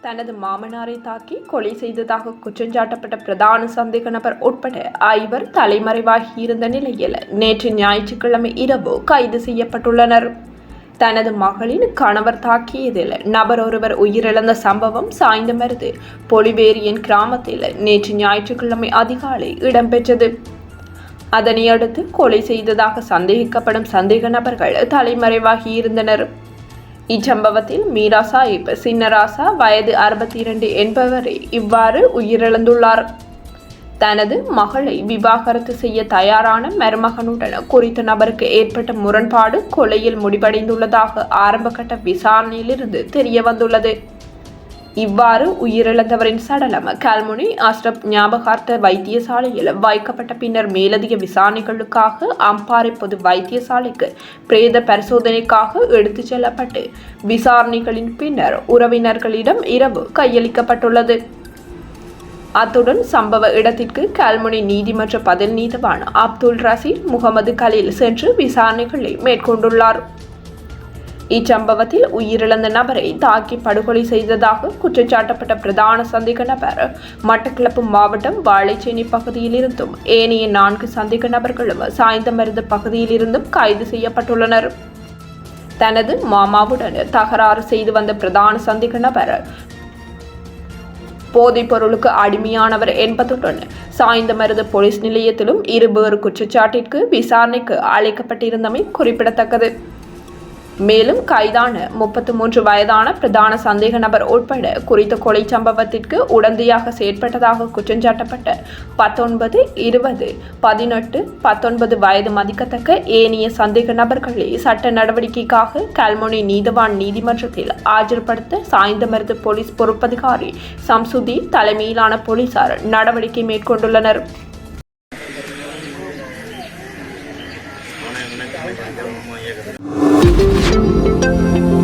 தனது மாமனாரை தாக்கி கொலை செய்ததாக குற்றஞ்சாட்டப்பட்ட பிரதான சந்தேக நபர் உட்பட 5 தலைமறைவாகி இருந்த நிலையில் நேற்று ஞாயிற்றுக்கிழமை இரவு கைது செய்யப்பட்டுள்ளனர். தனது மகளின் கணவர் தாக்கியதில் நபர் ஒருவர் உயிரிழந்த சம்பவம் சாய்ந்தமருது பொலிவேரியன் கிராமத்தில் நேற்று ஞாயிற்றுக்கிழமை அதிகாலை இடம்பெற்றது. அதனையடுத்து கொலை செய்ததாக சந்தேகிக்கப்படும் சந்தேக நபர்கள் தலைமறைவாகி இருந்தனர். இச்சம்பவத்தில் மீரா சாஹிப் சின்னராசா வயது 62 என்பவரே இவ்வாறு உயிரிழந்துள்ளார். தனது மகளை விவாகரத்து செய்ய தயாரான மருமகனுடன் குறித்த நபருக்கு ஏற்பட்ட முரண்பாடு கொலையில் முடிவடைந்துள்ளதாக ஆரம்பகட்ட விசாரணையிலிருந்து தெரிய வந்துள்ளது. இவ்வாறு உயிரிழந்தவரின் சடலம் கல்முனை அஸ்ரப் ஞாபகார்த்த வைத்தியசாலையில் வைக்கப்பட்ட பின்னர் மேலதிக விசாரணைகளுக்காக அம்பாறை பொது வைத்தியசாலைக்கு பிரேத பரிசோதனைக்காக எடுத்துச் செல்லப்பட்டு விசாரணைகளின் பின்னர் உறவினர்களிடம் இரவு கையளிக்கப்பட்டுள்ளது. அத்துடன் சம்பவ இடத்திற்கு கல்முனை நீதிமன்ற பதில் நீதிவான் அப்துல் ரசீத் முகமது கலீல் சென்று விசாரணைகளை மேற்கொண்டுள்ளார். இச்சம்பவத்தில் உயிரிழந்த நபரை தாக்கி படுகொலை செய்ததாக குற்றச்சாட்டப்பட்ட பிரதான சந்தேக நபர் மட்டக்களப்பு மாவட்டம் வாழைச்சேனை பகுதியிலிருந்தும் ஏனைய 4 சந்தேக நபர்களும் சாய்ந்தமருது பகுதியிலிருந்தும் கைது செய்யப்பட்டுள்ளனர். தனது மாமாவுடன் தகராறு செய்து வந்த பிரதான சந்தேக நபர் போதைப் பொருளுக்கு அடிமையானவர் என்பதுடன் சாய்ந்தமருது போலீஸ் நிலையத்திலும் இருவேறு குற்றச்சாட்டிற்கு விசாரணைக்கு அழைக்கப்பட்டிருந்தமை குறிப்பிடத்தக்கது. மேலும் கைதான 33 வயதான பிரதான சந்தேக நபர் உட்பட குறித்த கொலை சம்பவத்திற்கு உடந்தையாக செயற்பட்டதாக குற்றஞ்சாட்டப்பட்ட 19, 20, 18, 19 வயது மதிக்கத்தக்க ஏனைய சந்தேக நபர்களை சட்ட நடவடிக்கைக்காக கல்முனை நீதவான் நீதிமன்றத்தில் ஆஜர்படுத்த சாய்ந்தமருது போலீஸ் பொறுப்பதிகாரி சம்சுதீன் தலைமையிலான போலீசார் நடவடிக்கை மேற்கொண்டுள்ளனர். Thank you.